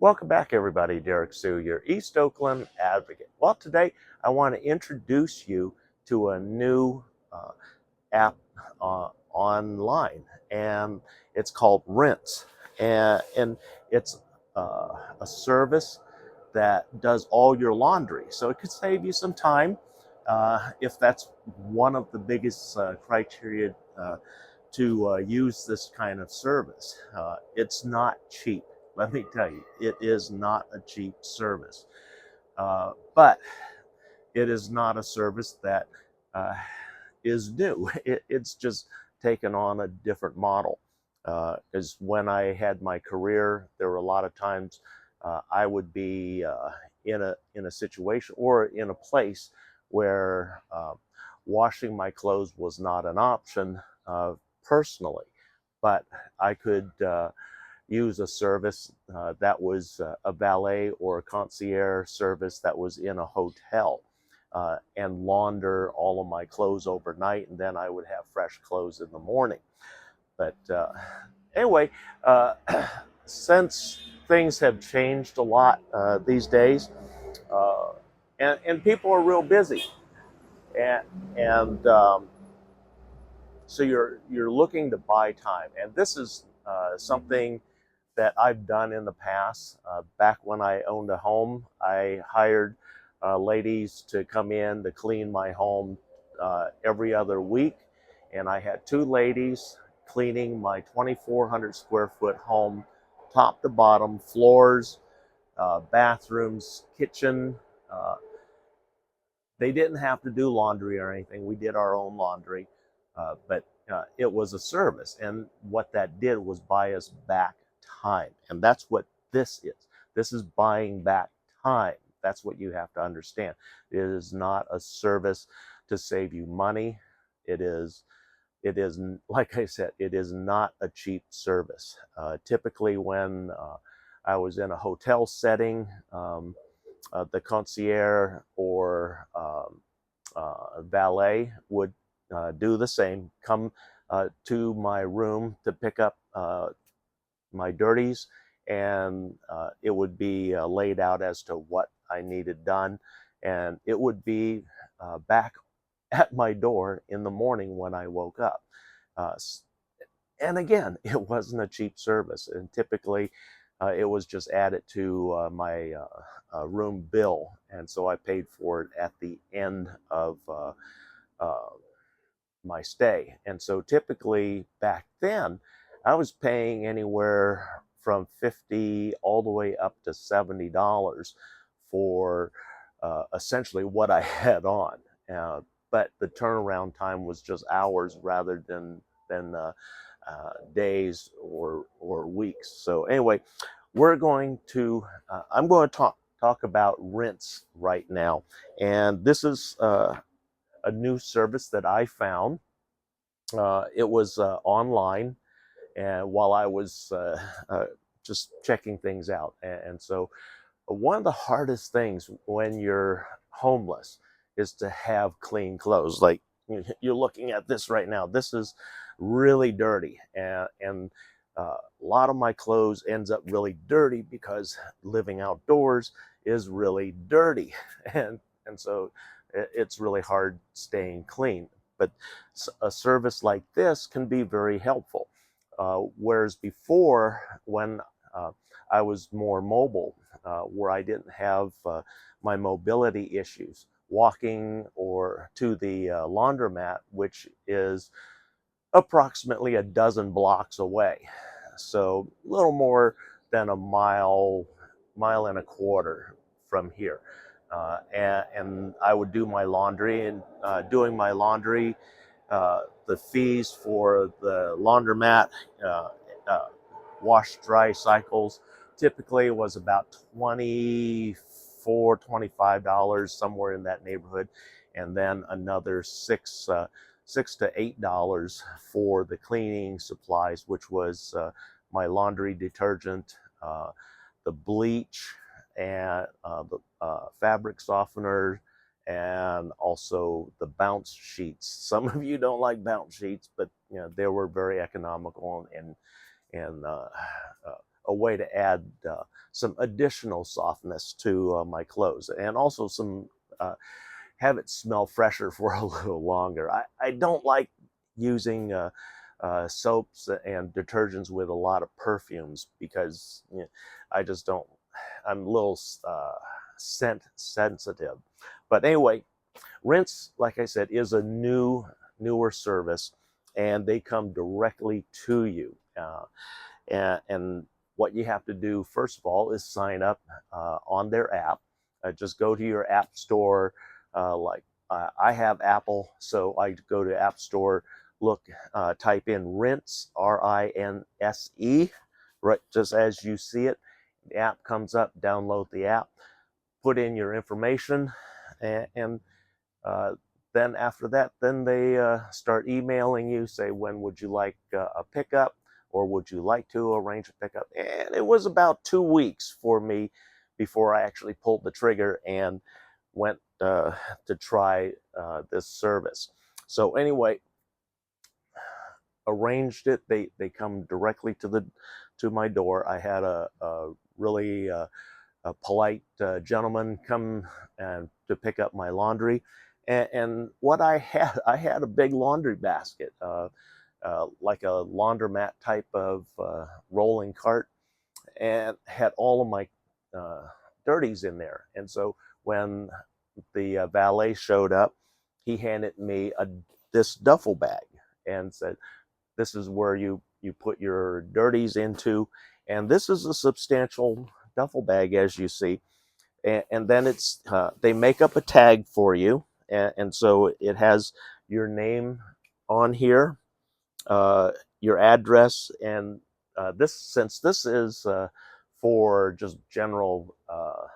Welcome back, everybody. Derrick Sue, your East Oakland advocate. Well, today I want to introduce you to a new app online, and it's called Rents, and it's a service that does all your laundry. So it could save you some time if that's one of the biggest criteria to use this kind of service. It's not cheap. Let me tell you, it is not a cheap service. But it is not a service that is new. It's just taken on a different model. Because when I had my career, there were a lot of times I would be in a situation or in a place where washing my clothes was not an option personally, but I could use a service that was a valet or a concierge service that was in a hotel and launder all of my clothes overnight, and then I would have fresh clothes in the morning. But anyway, uh, since things have changed a lot these days, uh, and people are real busy, and, and so you're looking to buy time, and this is something that I've done in the past. Back when I owned a home, I hired ladies to come in to clean my home every other week, and I had two ladies cleaning my 2,400 square foot home, top to bottom, floors, bathrooms, kitchen. Uh, they didn't have to do laundry or anything. We did our own laundry, but it was a service. And what that did was buy us back time. And that's what this is. This is buying back time. That's what you have to understand. It is not a service to save you money. It is, like I said, it is not a cheap service. Typically, when I was in a hotel setting, the concierge or valet would do the same, come to my room to pick up my dirties, and it would be laid out as to what I needed done, and it would be back at my door in the morning when I woke up. Uh, and again, it wasn't a cheap service, and typically it was just added to my room bill, and so I paid for it at the end of uh, my stay. And so typically back then, I was paying anywhere from 50 all the way up to $70 for essentially what I had on. But the turnaround time was just hours rather than days or weeks. So anyway, I'm going to talk about rents right now, and this is a new service that I found. It was online, and while I was just checking things out, and so one of the hardest things when you're homeless is to have clean clothes. Like you're looking at this right now. This is really dirty, and a lot of my clothes ends up really dirty because living outdoors is really dirty, and so it's really hard staying clean. But a service like this can be very helpful. Whereas before, when I was more mobile, where I didn't have my mobility issues, walking or to the laundromat, which is approximately a dozen blocks away. So a little more than a mile and a quarter from here. And I would do my laundry, and doing my laundry, the fees for the laundromat, uh, uh, wash dry cycles typically was about $24, $25, somewhere in that neighborhood, and then another $6 to $8 for the cleaning supplies, which was my laundry detergent, the bleach, and the fabric softener, and also the bounce sheets. Some of you don't like bounce sheets, but they were very economical and a way to add some additional softness to my clothes, and also some have it smell fresher for a little longer. I don't like using soaps and detergents with a lot of perfumes because I just don't. I'm a little scent sensitive. But anyway, Rinse, like I said, is a newer service, and they come directly to you. And what you have to do first of all is sign up on their app. Just go to your app store. Like I have Apple, so I go to App Store, look, type in Rinse, Rinse, right, just as you see it. The app comes up. Download the app, put in your information, and uh, then after that, then they start emailing you, say, when would you like a pickup, or would you like to arrange a pickup? And it was about 2 weeks for me before I actually pulled the trigger and went to try this service. So anyway, arranged it. They come directly to my door. I had a really a polite gentleman come and to pick up my laundry. And what I had a big laundry basket, like a laundromat type of rolling cart, and had all of my dirties in there. And so when the valet showed up, he handed me this duffel bag and said, "This is where you put your dirties into." And this is a substantial duffel bag, as you see. And then it's they make up a tag for you, and so it has your name on here, your address, and since this is for just general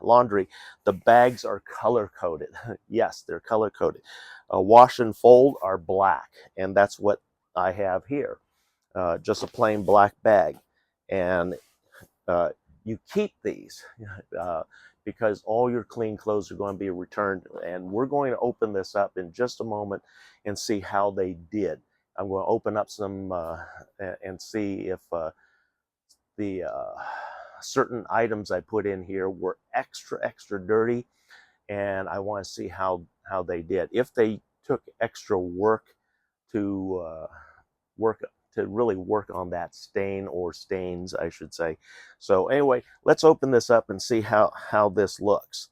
laundry, the bags are color coded. Yes, they're color coded. Wash and fold are black, and that's what I have here. Just a plain black bag, and uh, you keep these because all your clean clothes are going to be returned. And we're going to open this up in just a moment and see how they did. I'm going to open up some and see if the certain items I put in here were extra dirty, and I want to see how they did. If they took extra work to work to really work on that stain, or stains, I should say. So anyway, let's open this up and see how this looks.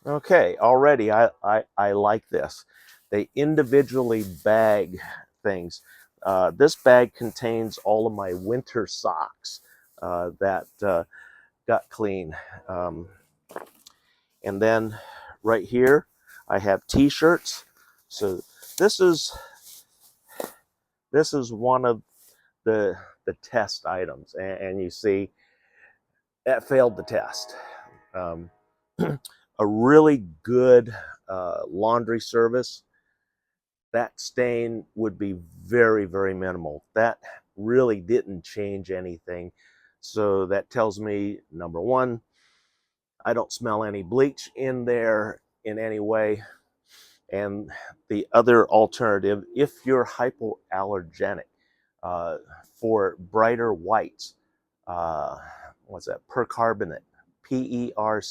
Okay, already I like this. They individually bag things. This bag contains all of my winter socks that got clean. And then right here, I have t-shirts. So this is one of the test items, and you see that failed the test. A really good laundry service, that stain would be very minimal. That really didn't change anything. So that tells me, number one, I don't smell any bleach in there in any way. And the other alternative, if you're hypoallergenic, for brighter whites, what's that? Percarbonate, Percarbonate.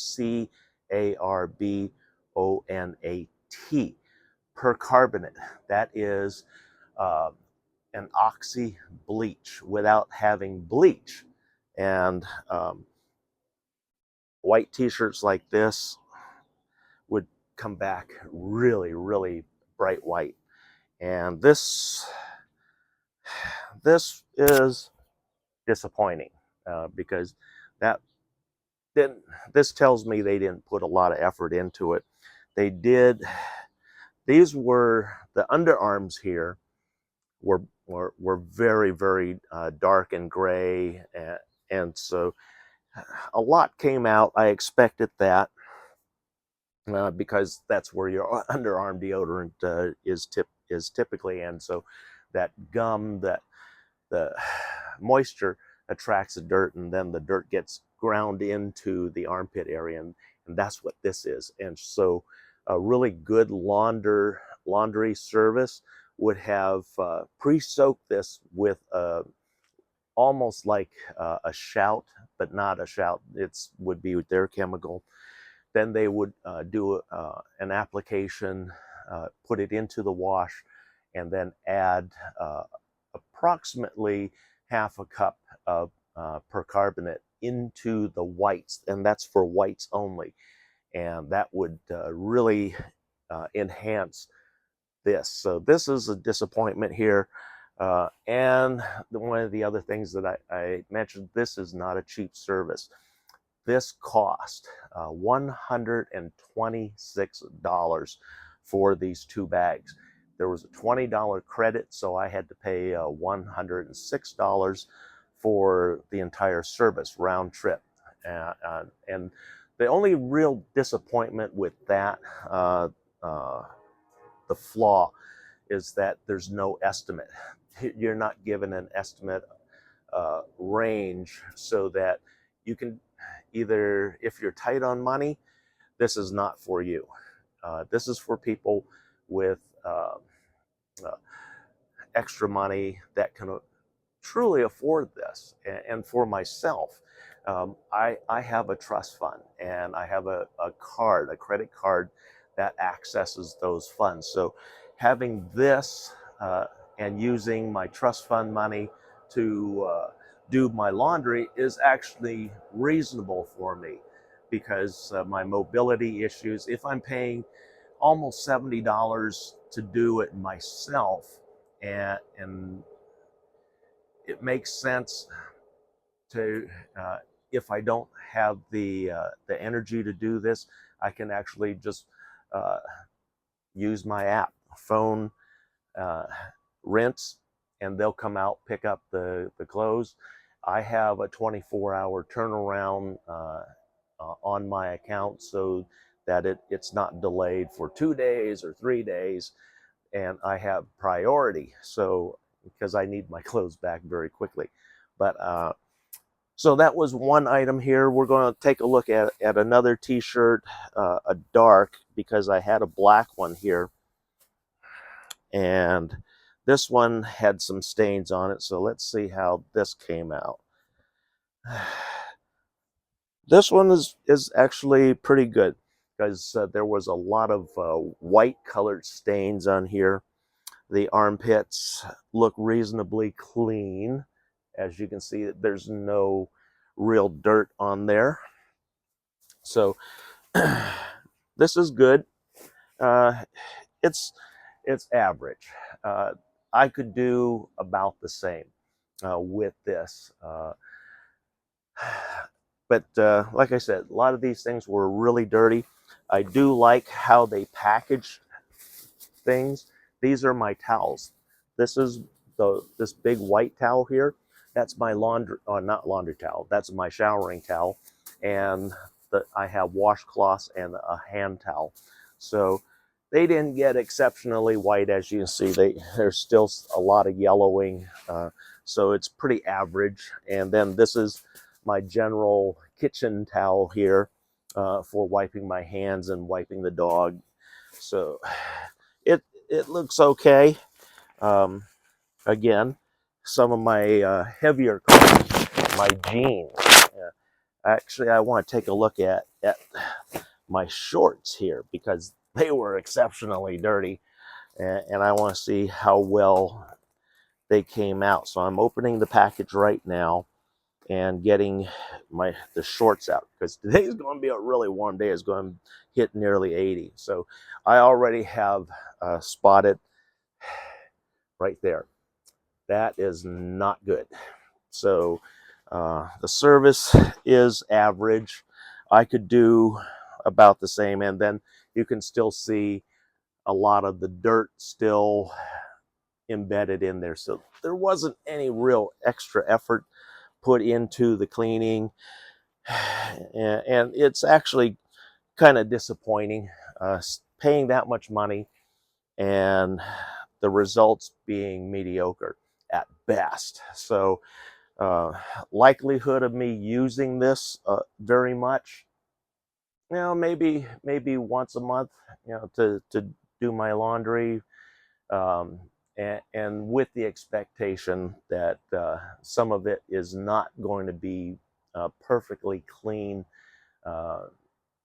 Percarbonate. That is an oxy bleach without having bleach. And white t-shirts like this would come back really bright white. And this is disappointing because that didn't. This tells me they didn't put a lot of effort into it. They did. These were the underarms here were very dark and gray, and so a lot came out. I expected that because that's where your underarm deodorant is typically, and so that gum, that the moisture attracts the dirt, and then the dirt gets ground into the armpit area, and that's what this is. And so a really good laundry service would have pre-soaked this with almost like a shout, but not a shout. It's would be with their chemical. Then they would do an application, put it into the wash, and then add approximately half a cup of percarbonate into the whites, and that's for whites only. And that would really enhance this. So this is a disappointment here. And one of the other things that I mentioned, this is not a cheap service. This cost $126 for these 2 bags. There was a $20 credit, so I had to pay $106 for the entire service, round trip. And the only real disappointment with that, the flaw, is that there's no estimate. You're not given an estimate range, so that you can either, if you're tight on money, this is not for you. This is for people with extra money that can truly afford this. And for myself, I have a trust fund, and I have a credit card that accesses those funds. So having this and using my trust fund money to do my laundry is actually reasonable for me, because my mobility issues, if I'm paying almost $70 to do it myself, and it makes sense to, if I don't have the energy to do this, I can actually just use my app, phone, rinse, and they'll come out, pick up the clothes. I have a 24-hour turnaround on my account, so that it's not delayed for 2 days or 3 days, and I have priority, so because I need my clothes back very quickly. But so that was one item here. We're going to take a look at another t-shirt, a dark, because I had a black one here, and this one had some stains on it. So let's see how this came out. This one is actually pretty good, because there was a lot of white colored stains on here. The armpits look reasonably clean. As you can see, there's no real dirt on there. So this is good. It's average. I could do about the same with this. But like I said, a lot of these things were really dirty. I do like how they package things. These are my towels. This is this big white towel here. That's my laundry, not laundry towel. That's my showering towel, and I have washcloths and a hand towel. So they didn't get exceptionally white, as you can see. There's still a lot of yellowing, so it's pretty average. And then this is my general kitchen towel here for wiping my hands and wiping the dog. So it looks okay. Again, some of my heavier clothes, my jeans. Actually, I want to take a look at my shorts here, because they were exceptionally dirty, and I want to see how well they came out. So I'm opening the package right now and getting the shorts out, because today's going to be a really warm day. It's going to hit nearly 80. So I already have spotted right there. That is not good. So the service is average. I could do about the same, and then you can still see a lot of the dirt still embedded in there. So there wasn't any real extra effort put into the cleaning, and it's actually kind of disappointing, paying that much money and the results being mediocre at best. So likelihood of me using this very much, maybe once a month, to do my laundry, and with the expectation that some of it is not going to be perfectly clean.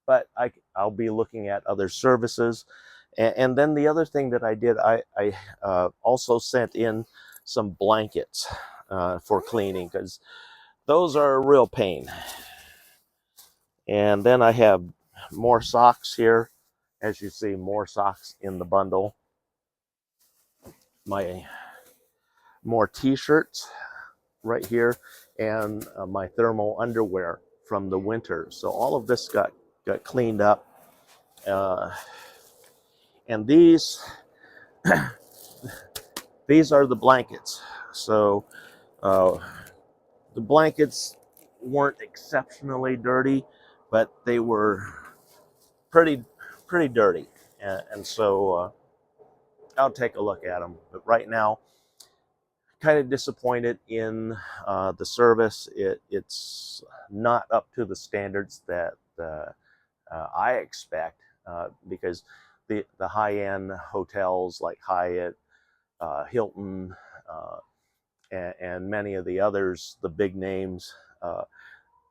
But I'll be looking at other services. And then the other thing that I did, I also sent in some blankets for cleaning, because those are a real pain. And then I have more socks here. As you see, more socks in the bundle. More t-shirts right here, and my thermal underwear from the winter. So all of this got cleaned up. And these are the blankets. So the blankets weren't exceptionally dirty, but they were pretty dirty. And so I'll take a look at them. But right now, kind of disappointed in the service. It's not up to the standards that I expect, because the high-end hotels like Hyatt, Hilton, and many of the others, the big names,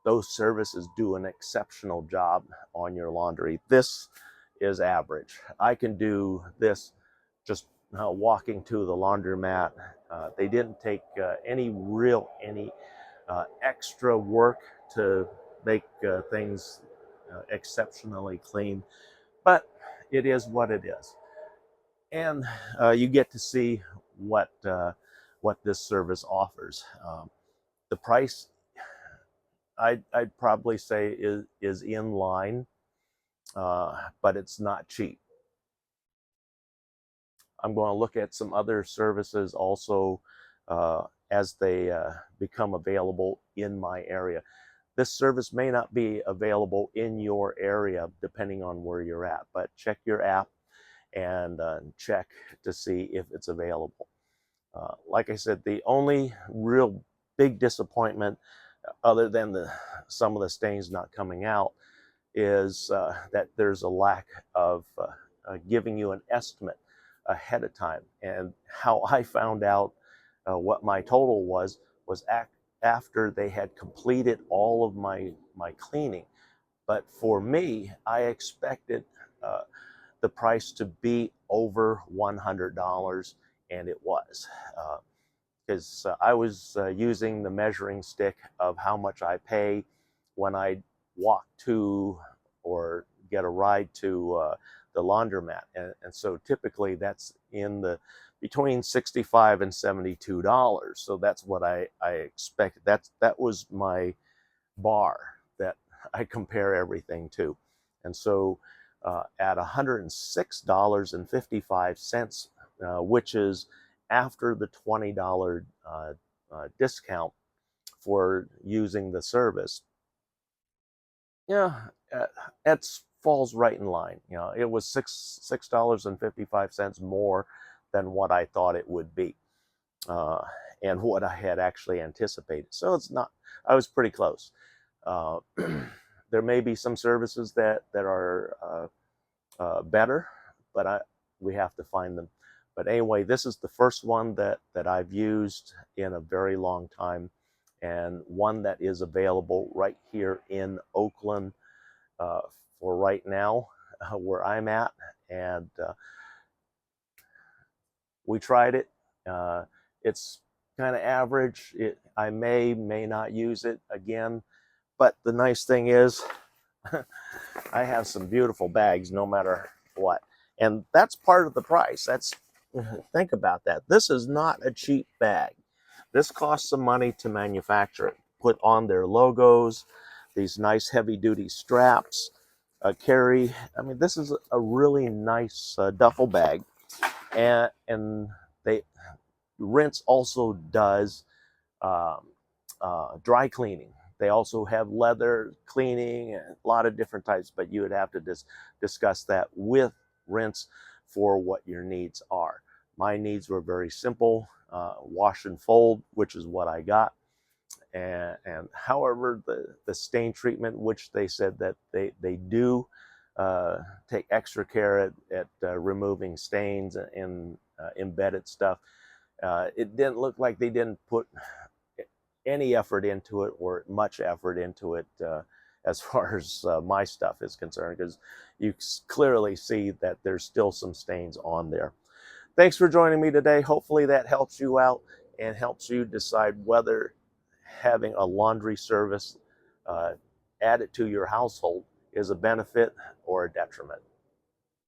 those services do an exceptional job on your laundry. This is average. I can do this just walking to the laundromat. They didn't take any extra work to make things exceptionally clean, but it is what it is. And you get to see what this service offers. The price, I'd probably say is in line, but it's not cheap. I'm going to look at some other services also as they become available in my area. This service may not be available in your area depending on where you're at, but check your app and check to see if it's available. Like I said, the only real big disappointment, other than some of the stains not coming out, is that there's a lack of giving you an estimate ahead of time. And how I found out what my total was after they had completed all of my cleaning. But for me, I expected the price to be over $100, and it was. Because I was using the measuring stick of how much I pay when I walk to or get a ride to the laundromat, and so typically that's in the between $65 and $72. So that's what I expected. That was my bar that I compare everything to, and so at $106.55, which is after the $20 discount for using the service, yeah, that falls right in line. You know, it was $6.55 more than what I thought it would be, and what I had actually anticipated. So it's not. I was pretty close. There may be some services that are better, but we have to find them. But anyway, this is the first one that I've used in a very long time, and one that is available right here in Oakland for right now, where I'm at. And we tried it. It's kind of average. I may not use it again, but the nice thing is I have some beautiful bags no matter what. And that's part of the price. Think about that. This is not a cheap bag. This costs some money to manufacture it. Put on their logos, these nice heavy-duty straps, carry. I mean, this is a really nice duffel bag. And Rinse also does dry cleaning. They also have leather cleaning and a lot of different types, but you would have to discuss that with Rinse for what your needs are. My needs were very simple, wash and fold, which is what I got. And however, the stain treatment, which they said that they do take extra care at removing stains and embedded stuff. It didn't look like they didn't put any effort into it or much effort into it as far as my stuff is concerned, because you clearly see that there's still some stains on there. Thanks for joining me today. Hopefully that helps you out and helps you decide whether having a laundry service added to your household is a benefit or a detriment.